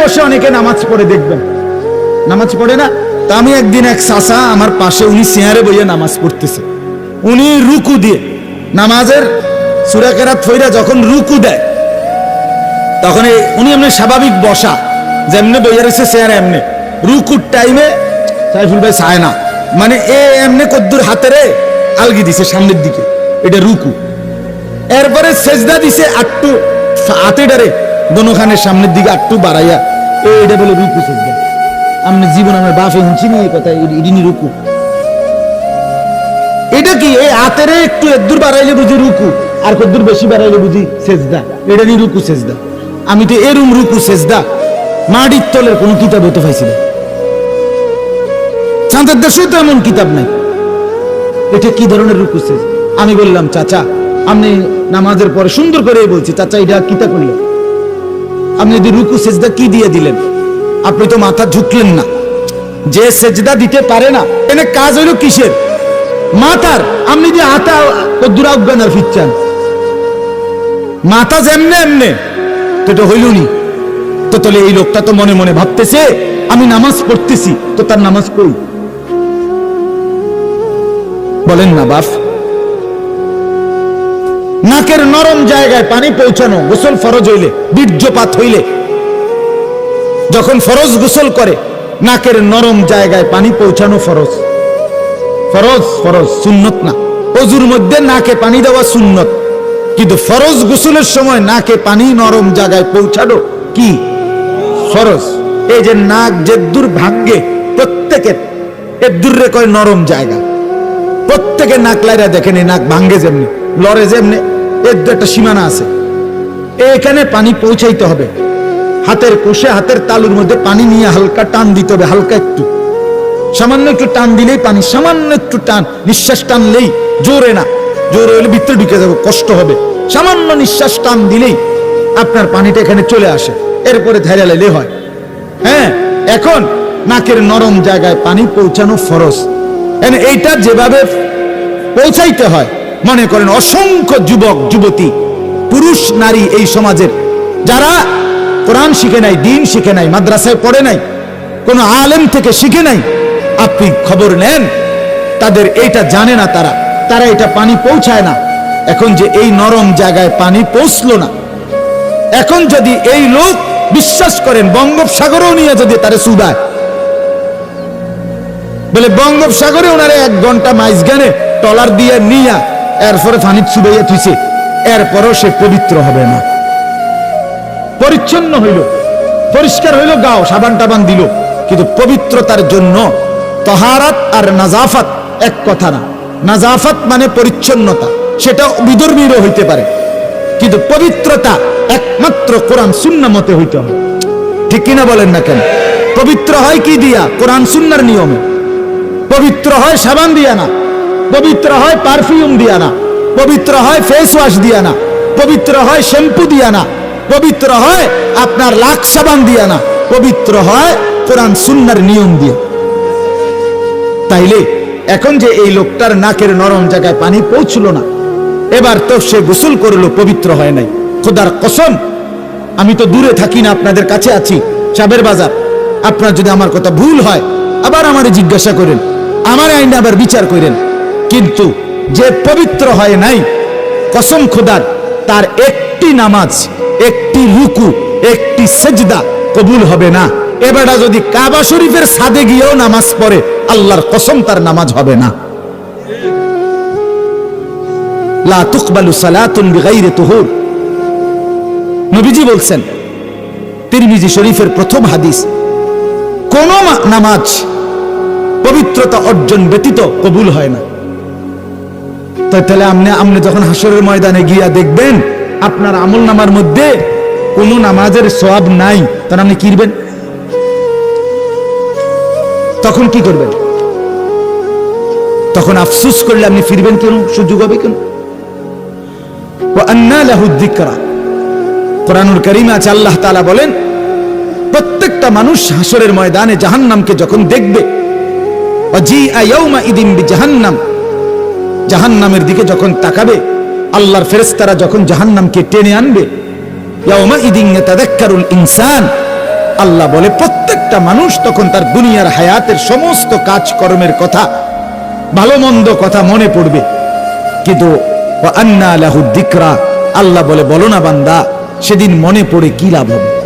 বসে অনেকে নামাজ পড়ে দেখবেন, নামাজ পড়ে না। তা আমি একদিন এক চাচা আমার পাশে, উনি চেয়ারে বইয়ে নামাজ পড়তেছে। উনি রুকু দিয়ে নামাজের সূরা কেরাত পড়া যখন রুকু দেয়, তখন উনি এমনি স্বাভাবিক বসা, যেমনি বইয়া রয়েছে চেয়ারে এমনি, রুকুর টাইমে সাইফুল ভাই চায় না, মানে এমনি কদ্দুর হাতেরে আলগি দিছে সামনের দিকে, এটা রুকু। এরপরে সেজদা দিছে আটটু হাতেটারে দোনোখানের সামনের দিকে আটটু বাড়াইয়া, এটা বলে রুকু সেজদা। আমি জীবন আমার বাপে শুনছি না এই কথা, ইডিনি রুকু। এটা কি এই হাতেরে একটু এদুর বাড়াইলে বুঝি রুকু, আর কদ্দুর বেশি বাড়াইলে বুঝি সেজদা, এটা নি রুকু সেজদা। আমি তো এরুম রুকু সেজদা মাটির তলের কোন কিতাব হতে পাইছি না, চাঁদের দেশেও তো এমন কিতাব নাই। এটা কি ধরনের রুকু সেজদা? আমি বললাম চাচা, আপনি নামাজের পরে সুন্দর করে বলছি, চাচা এটা কিতাব করলেন, আপনি যদি রুকু সেজদা কি দিয়ে দিলেন? আপনি তো মাথা ঝুঁকলেন না। যে সেজদা দিতে পারে না, এনে কাজ হইল কিসের? মাথার। আপনি যে হাতা কদ্দুর আফগান আর ফিরছেন, মাথা যেমনে এমনে তো এটা হইল নি। তো তাহলে এই লোকটা তো মনে মনে ভাবতেছে আমি নামাজ পড়তেছি, তো তার নামাজ কই? বলেন না বাপ। নাকের নরম জায়গায় পানি পৌঁছানো, গোসল ফরজ হইলে, বীর্যপাত হইলে যখন ফরজ গোসল করে, নাকের নরম জায়গায় পানি পৌঁছানো ফরজ। ফরজ ফরজ, সুন্নত না। ওযুর মধ্যে নাকে পানি দেওয়া সুন্নত, কিন্তু ফরজ গোসলের সময় নাকে পানি নরম জায়গায় পৌঁছানো কি ফরজ। এই যে নাক যেদুর ভাঙ্গে, প্রত্যেকের এদুর রে কয় নরম জায়গা। প্রত্যেকে নাক লাইরা দেখেন, এই নাক ভাঙ্গে যেমনি, লড়ে যেমনি, এর একটা সীমানা আছে। এখানে পানি পৌঁছাইতে হবে। হাতের কোষে, হাতের তালুর মধ্যে পানি নিয়ে হালকা টান দিতে হবে, হালকা একটু, সামান্য একটু টান দিলেই পানি, সামান্য একটু টান, নিঃশ্বাস টানলেই, জোরে না, জোরে হলে ভিতরে ঢুকে যাবে, কষ্ট হবে। সামান্য নিঃশ্বাস টান দিলেই আপনার পানিটা এখানে চলে আসে, এরপরে ধাইরা লাইলে হয়। হ্যাঁ, এখন নাকের নরম জায়গায় পানি পৌঁছানো ফরজ। এইটা যেভাবে পৌঁছাইতে হয়, মনে করেন অসংখ্য যুবক যুবতী, পুরুষ নারী এই সমাজের, যারা কোরআন শিখে নাই, দিন শিখে নাই, মাদ্রাসায় পড়ে নাই, কোনো আলেম থেকে শিখে নাই, আপনি খবর নেন, তাদের এইটা জানে না, তারা এটা পানি পৌঁছায় না। এখন যে এই নরম জায়গায় পানি পৌঁছলো না, এখন যদি এই লোক বিশ্বাস করেন বঙ্গোপসাগরেও নিয়ে যদি তারে সুদায়, বলে বঙ্গোপসাগরে ওনারে 1 ঘন্টা মাইজগানে টলার দিয়ে নিয়া এরপরে পানি চুবাইয়া থুইছে, এরপরও সে পবিত্র হবে না। পরিচ্ছন্ন হইল, পরিষ্কার হইল, গাও সাবান টাবান দিল, কিন্তু পবিত্রতার জন্য তহারাত আর নাজাফাত এক কথা না। নাজাফাত মানে পরিচ্ছন্নতা, সেটা বিধর্মীরও হইতে পারে, কিন্তু পবিত্রতা একমাত্র কোরআন সুন্নাহ মতে হইতে হবে। ঠিক কিনা বলেন না কেন? পবিত্র হয় কি দিয়া? কোরআন সুন্নাহর নিয়মে। পবিত্র হয় সাবান দিয়া না, পবিত্র হয় পারফিউম দিয়া না, পবিত্র হয় ফেস ওয়াশ দিয়া না, পবিত্র হয় শ্যাম্পু দিয়া না, পবিত্র হয় আপনার লাখ সাবান দিয়া না, পবিত্র হয় কোরআন সুন্নাহর নিয়ম দিয়ে। তাইলে এখন যে এই লোকটার নাকের নরম জায়গায় পানি পৌঁছলো না, এবার তো সে গোসল করলো, পবিত্র হয় নাই। খোদার কসম, আমি তো দূরে থাকি না, আপনাদের কাছে আছি, চাবের বাজার। আপনার যদি আমার কথা ভুল হয়, আবার আমারে জিজ্ঞাসা করেন, আমার আইনে আবার বিচার করেন। কিন্তু যে পবিত্র হয় নাই, কসম খোদার, তার একটি নামাজ, একটি রুকু, একটি সেজদা কবুল হবে না। এবারটা যদি কাবা শরীফের ছাদে গিয়েও নামাজ পড়ে, আল্লাহর কসম তার নামাজ হবে না। লা তুকবালু সালাতুন বিগাইরি তুহুর, নবীজি বলছেন, তিরমিজি শরীফের প্রথম হাদিস, কোন নামাজ পবিত্রতা অর্জন ব্যতীত কবুল হয় না। তাহলে আপনি যখন হাসরের ময়দানে গিয়া দেখবেন আপনার আমলনামার মধ্যে কোন নামাজের সওয়াব নাই, তখন আপনি কি করবেন? তখন কি করবেন? তখন আফসোস করলে আপনি ফিরবেন কেন? সুযোগ হবে কেন? ওয়া আন্না লাহু যিকরা, কোরআনুল কারীমে আছে, আল্লাহ তাআলা বলেন, প্রত্যেকটা মানুষ হাসরের ময়দানে জাহান্নামকে যখন দেখবে, ওয়াজিআ ইয়াউমা ইদিন বিজাহান্নাম, জাহান্নামের দিকে যখন তাকাবে, আল্লাহর ফেরেশতারা যখন জাহান্নামকে টেনে আনবে, ইয়াউমা ইদিন ইয়াতাযাক্কারুল ইনসান, আল্লাহ বলে প্রত্যেকটা মানুষ তখন তার দুনিয়ার হায়াতের সমস্ত কাজকর্মের কথা, ভালো মন্দ কথা মনে পড়বে, কিন্তু ওয়া আন্না লাহু যিকরা, আল্লাহ বলে বলো না বান্দা সেদিন মনে পড়ে কি লাভ হবে।